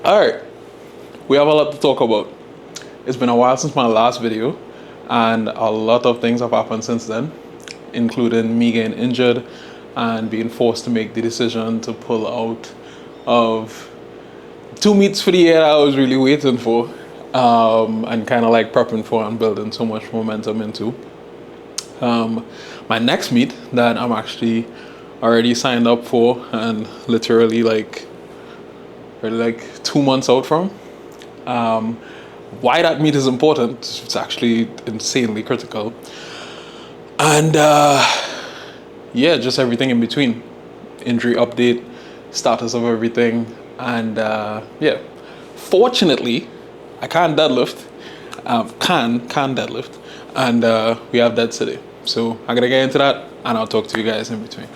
Alright, we have a lot to talk about. It's been a while since my last video, and a lot of things have happened since then, including me getting injured and being forced to make the decision to pull out of two meets for the year that I was really waiting for, and kind of like prepping for and building so much momentum into. My next meet that I'm actually already signed up for and literally like 2 months out from. Why that meet is important, it's actually insanely critical. And yeah, just everything in between. Injury update, status of everything. And yeah, fortunately, I can deadlift. Can deadlift. And we have that today. So I'm gonna get into that and I'll talk to you guys in between.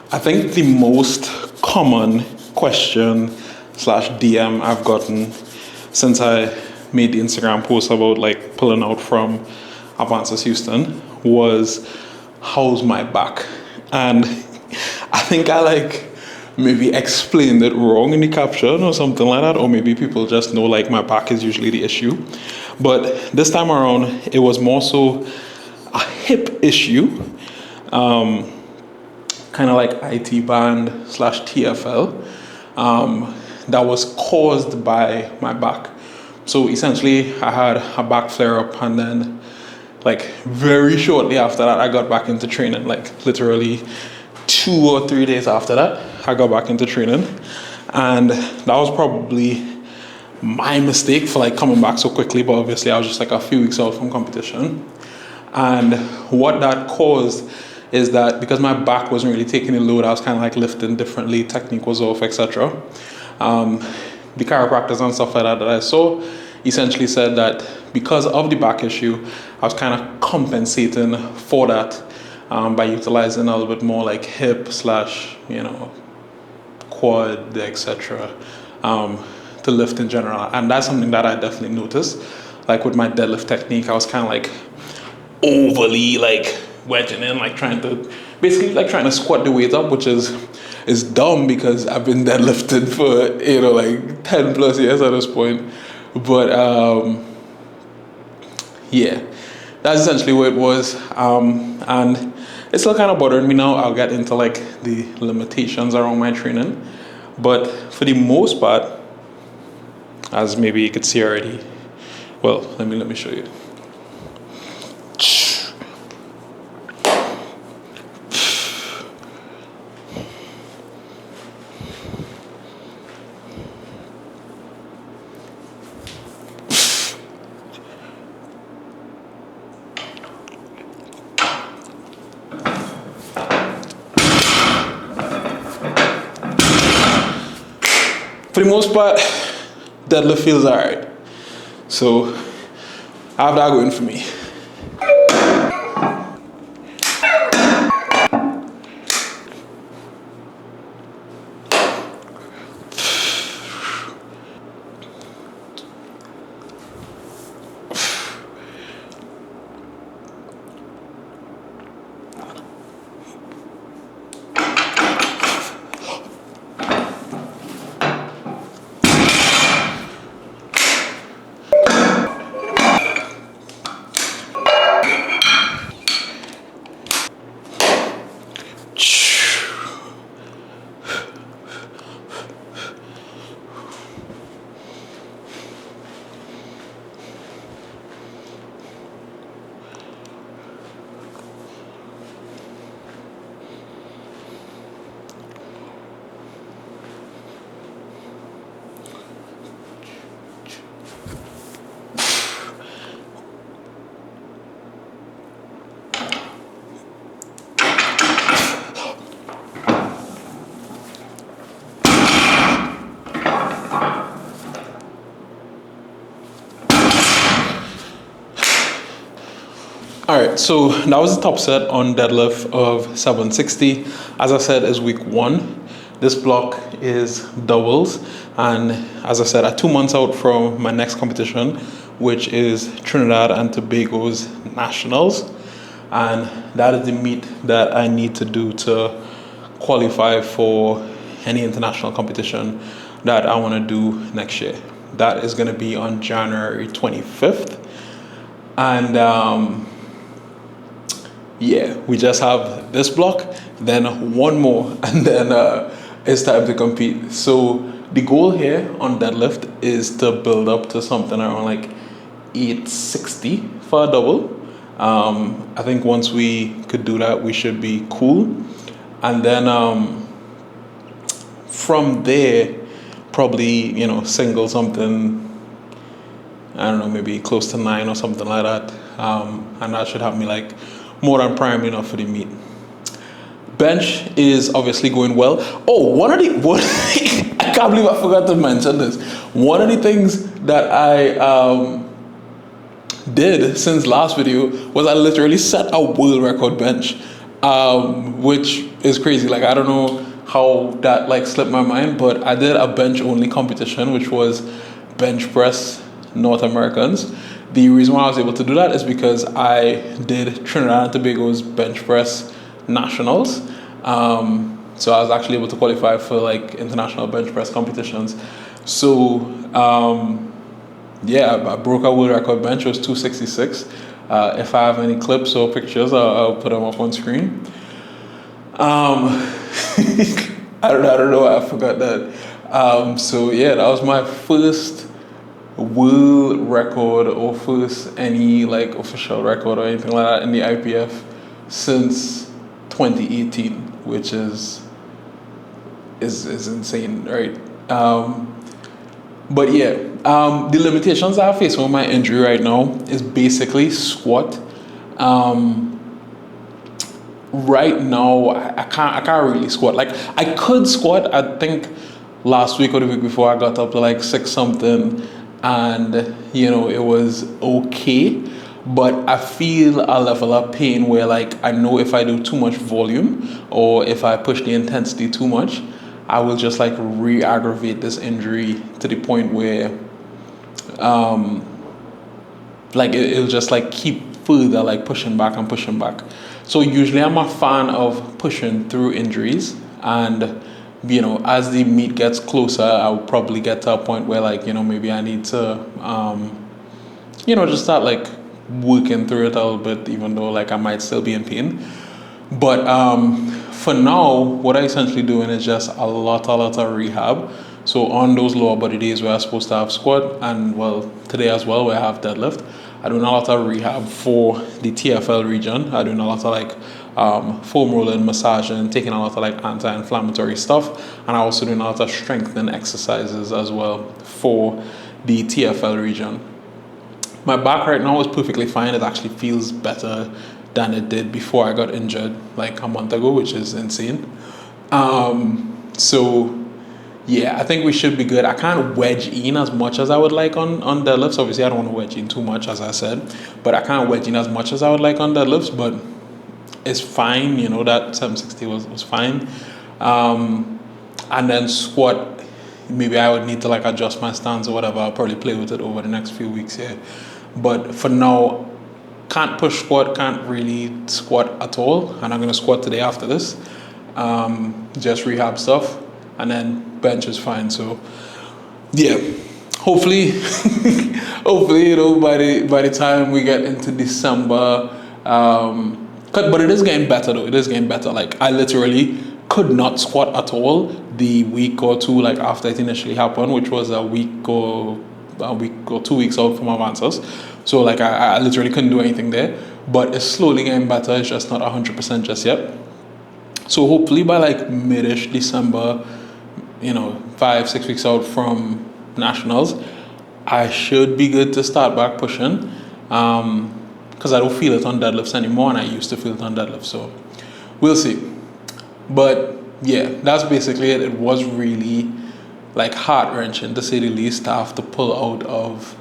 I think the most common question slash DM I've gotten since I made the Instagram post about like pulling out from Advances Houston was, how's my back? And I think I like maybe explained it wrong in the caption or something like that, or maybe people just know like my back is usually the issue. But this time around, it was more so a hip issue. Kind of like IT band slash TFL, that was caused by my back. So essentially I had a back flare up, and then like very shortly after that I got back into training, like literally 2 or 3 days after that I got back into training. And that was probably my mistake for like coming back so quickly, but obviously I was just like a few weeks out from competition. And what that caused is that because my back wasn't really taking the load, I was kind of like lifting differently, technique was off, etc. The chiropractors and stuff like that I saw essentially said that because of the back issue, I was kind of compensating for that by utilizing a little bit more like hip slash, quad, etc. To lift in general. And that's something that I definitely noticed. Like with my deadlift technique, I was kind of like overly like wedging in, like trying to squat the weight up, which is dumb because I've been deadlifted for like 10 plus years at this point. But yeah, that's essentially what it was. And it's still kind of bothering me now. I'll get into like the limitations around my training, but for the most part, as maybe you could see already, well, let me show you. For the most part, deadlift feels alright. So I have that going for me. All right, so that was the top set on deadlift of 760. As I said, is week one. This block is doubles, and as I said, I'm 2 months out from my next competition, which is Trinidad and Tobago's Nationals, and that is the meet that I need to do to qualify for any international competition that I want to do next year. That is going to be on January 25th, and yeah, we just have this block, then one more, and then it's time to compete. So the goal here on deadlift is to build up to something around like 860 for a double. I think once we could do that, we should be cool. And then from there, probably, single something, I don't know, maybe close to 9 or something like that. And that should have me like more than primed enough for the meet. Bench is obviously going well. Oh, I can't believe I forgot to mention this. One of the things that I did since last video was I literally set a world record bench, which is crazy. Like, I don't know how that like slipped my mind, but I did a bench only competition, which was bench press North Americans. The reason why I was able to do that is because I did Trinidad and Tobago's bench press nationals. So I was actually able to qualify for like international bench press competitions. So yeah, I broke a world record bench. It was 266. If I have any clips or pictures, I'll put them up on screen. I don't know why I forgot that. So yeah, that was my first world record or first any like official record or anything like that in the IPF since 2018, which is insane, right? But yeah, the limitations I face with my injury right now is basically squat. Right now, I can't really squat. Like, I could squat. I think last week or the week before, I got up to like 6 something, and it was okay. But I feel a level of pain where like I know if I do too much volume or if I push the intensity too much, I will just like re-aggravate this injury to the point where like it'll just like keep further like pushing back and pushing back. So usually I'm a fan of pushing through injuries, and as the meet gets closer, I'll probably get to a point where like maybe I need to just start like working through it a little bit, even though like I might still be in pain. But for now, what I essentially doing is just a lot of rehab. So on those lower body days where I'm supposed to have squat, and well, today as well where I have deadlift, I'm doing a lot of rehab for the TFL region. I'm doing a lot of like foam rolling, massaging, taking a lot of like anti-inflammatory stuff, and I'm also doing a lot of strengthening exercises as well for the TFL region. My back right now is perfectly fine. It actually feels better than it did before I got injured like a month ago, which is insane. So yeah, I think we should be good. I can't wedge in as much as I would like on deadlifts. Obviously, I don't want to wedge in too much, as I said, but I can't wedge in as much as I would like on deadlifts, but it's fine. That 760 was fine. And then squat, maybe I would need to like adjust my stance or whatever. I'll probably play with it over the next few weeks here. But for now, can't push squat, can't really squat at all. And I'm going to squat today after this. Just rehab stuff. And then bench is fine. So yeah, hopefully, by the time we get into December, but it is getting better though. It is getting better. Like, I literally could not squat at all the week or two like after it initially happened, which was a week or 2 weeks out from advances. So like I literally couldn't do anything there. But it's slowly getting better. It's just not 100% just yet. So hopefully by like mid-ish December, 5-6 weeks out from nationals, I should be good to start back pushing. Because I don't feel it on deadlifts anymore, and I used to feel it on deadlifts. So we'll see. But yeah, that's basically it. It was really like heart-wrenching to say the least to have to pull out of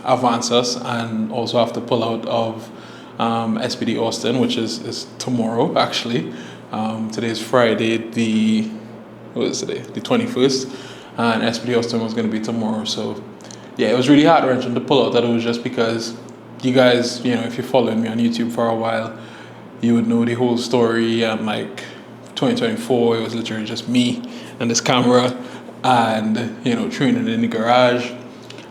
advance us and also have to pull out of SPD Austin, which is tomorrow actually. Today's Friday, what is today? The 21st, and SPD Austin was going to be tomorrow. So yeah, it was really heart wrenching to pull out. That it was just because you guys, if you're following me on YouTube for a while, you would know the whole story. And like 2024, it was literally just me and this camera, and training in the garage,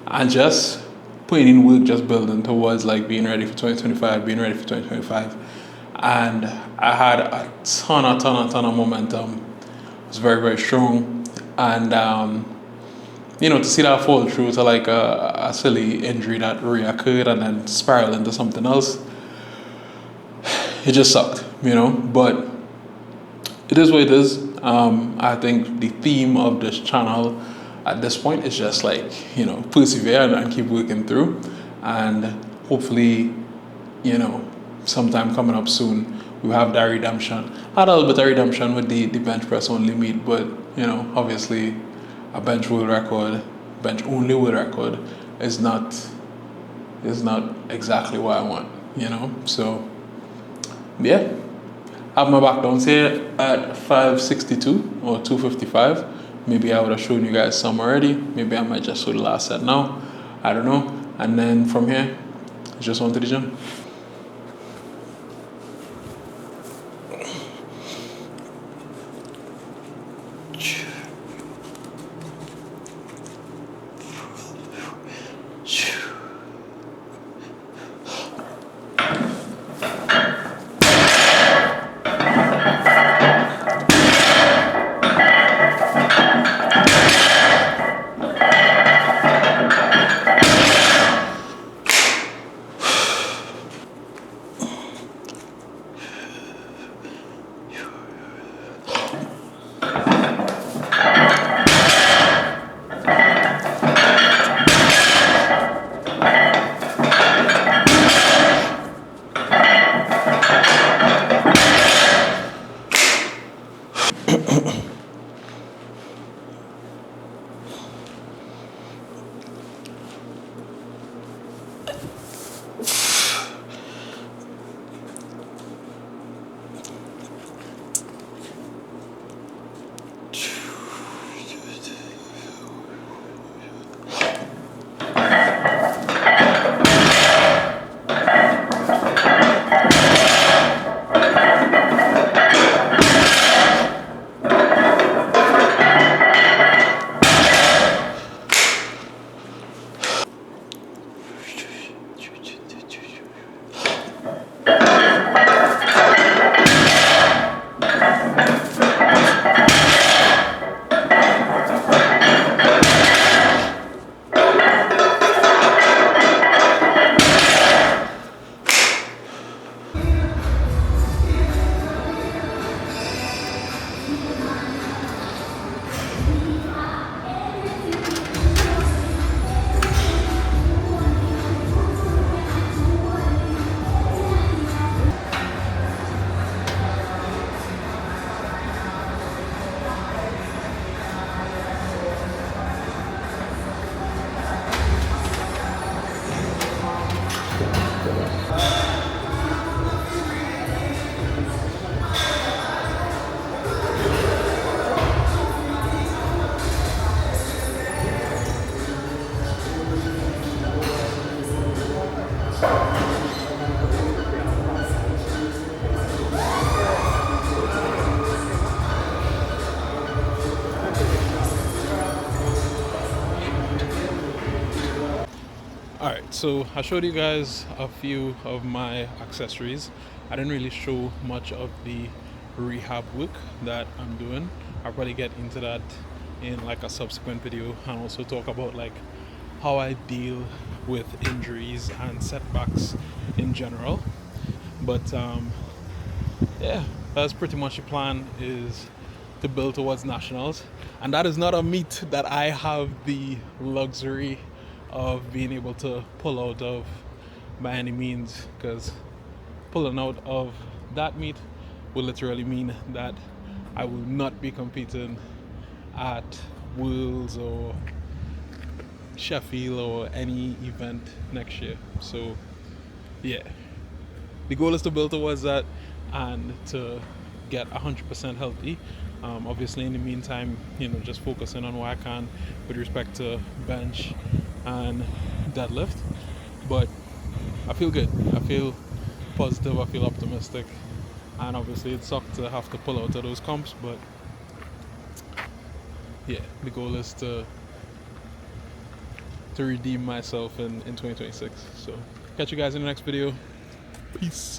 and just putting in work, just building towards like being ready for 2025, and I had a ton of momentum. It was very, very strong, and to see that fall through to like a silly injury that reoccurred and then spiral into something else, it just sucked, but it is what it is. I think the theme of this channel at this point is just like, persevere and keep working through. And hopefully, sometime coming up soon, we have that redemption. I had a little bit of redemption with the bench press only meet, but, obviously a bench only world record is not exactly what I want, So, yeah. Have my back down here at 562 or 255. Maybe I would have shown you guys some already. Maybe I might just show the last set now. I don't know. And then from here, just on to the gym. Alright, so I showed you guys a few of my accessories. I didn't really show much of the rehab work that I'm doing. I'll probably get into that in like a subsequent video and also talk about like how I deal with injuries and setbacks in general. But yeah, that's pretty much the plan, is to build towards nationals, and that is not a meet that I have the luxury of being able to pull out of by any means, because pulling out of that meet will literally mean that I will not be competing at Worlds or Sheffield or any event next year. So yeah, the goal is to build towards that and to get 100% healthy. Obviously, in the meantime, just focusing on what I can with respect to bench and deadlift. But I feel good. I feel positive. I feel optimistic. And obviously, it sucked to have to pull out of those comps. But yeah, the goal is to redeem myself in 2026. So catch you guys in the next video. Peace.